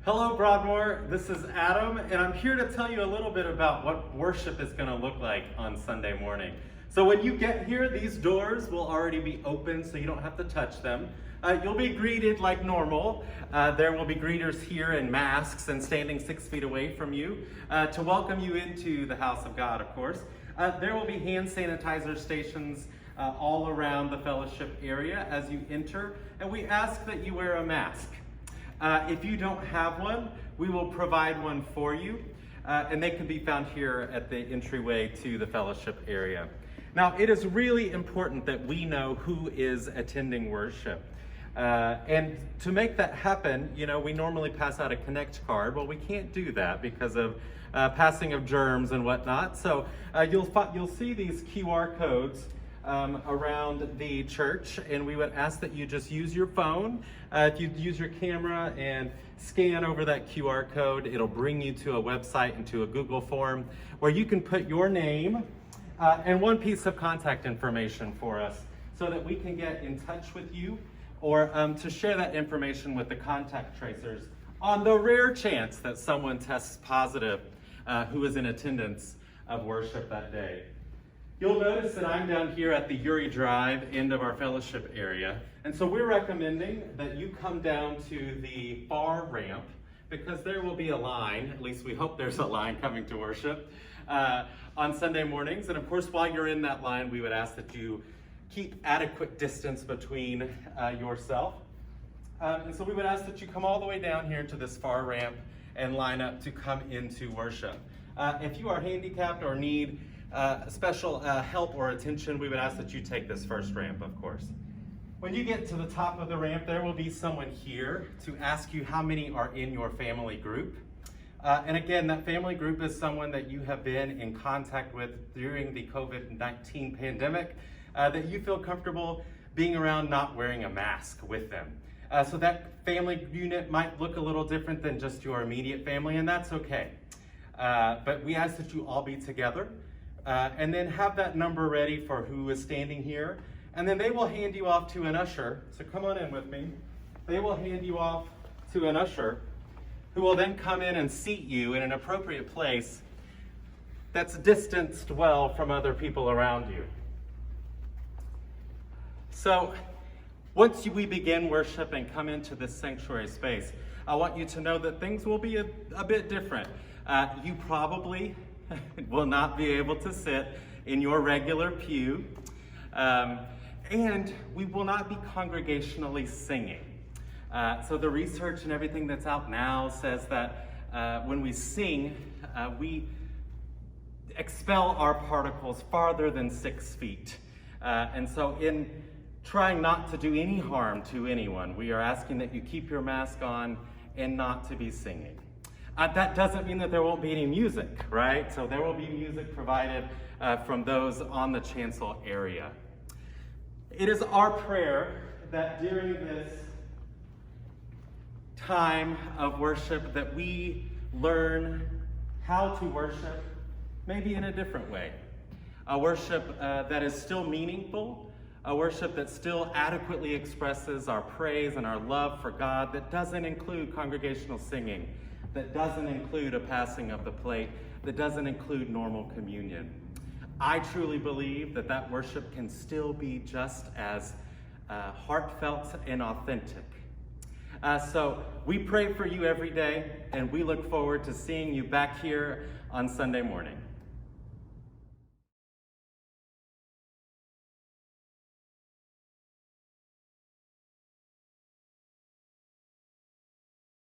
Hello, Broadmoor. This is Adam, and I'm here to tell you a little bit about what worship is going to look like on Sunday morning. So when you get here, these doors will already be open, so you don't have to touch them. You'll be greeted like normal. There will be greeters here in masks and standing 6 feet away from you to welcome you into the house of God, of course. There will be hand sanitizer stations all around the fellowship area as you enter, and we ask that you wear a mask. If you don't have one, we will provide one for you, and they can be found here at the entryway to the fellowship area. Now, it is really important that we know who is attending worship. And to make that happen, we normally pass out a Connect card. Well, we can't do that because of passing of germs and whatnot. So you'll see these QR codes around the church, and we would ask that you just use your phone. If you use your camera and scan over that QR code, it'll bring you to a website and to a Google form where you can put your name and one piece of contact information for us so that we can get in touch with you or to share that information with the contact tracers on the rare chance that someone tests positive who is in attendance of worship that day. You'll notice that I'm down here at the Uri Drive end of our fellowship area. And so we're recommending that you come down to the far ramp because there will be a line, at least we hope there's a line coming to worship, on Sunday mornings. And of course, while you're in that line, we would ask that you keep adequate distance between yourself. And so we would ask that you come all the way down here to this far ramp and line up to come into worship. If you are handicapped or need special help or attention, we would ask that you take this first ramp, of course. When you get to the top of the ramp, there will be someone here to ask you how many are in your family group. And again, that family group is someone that you have been in contact with during the COVID-19 pandemic, that you feel comfortable being around not wearing a mask with them. So that family unit might look a little different than just your immediate family, and that's okay. But we ask that you all be together. And then have that number ready for who is standing here. And then they will hand you off to an usher. So come on in with me. They will hand you off to an usher who will then come in and seat you in an appropriate place that's distanced well from other people around you. So once we begin worship and come into this sanctuary space, I want you to know that things will be a bit different. You probably will not be able to sit in your regular pew, and we will not be congregationally singing. So the research and everything that's out now says that when we sing, we expel our particles farther than 6 feet. And so in trying not to do any harm to anyone, we are asking that you keep your mask on and not to be singing. That doesn't mean that there won't be any music, right? So there will be music provided from those on the chancel area. It is our prayer that during this time of worship that we learn how to worship maybe in a different way. A worship that is still meaningful, a worship that still adequately expresses our praise and our love for God, that doesn't include congregational singing, that doesn't include a passing of the plate, that doesn't include normal communion. I truly believe that that worship can still be just as heartfelt and authentic. So we pray for you every day, and we look forward to seeing you back here on Sunday morning.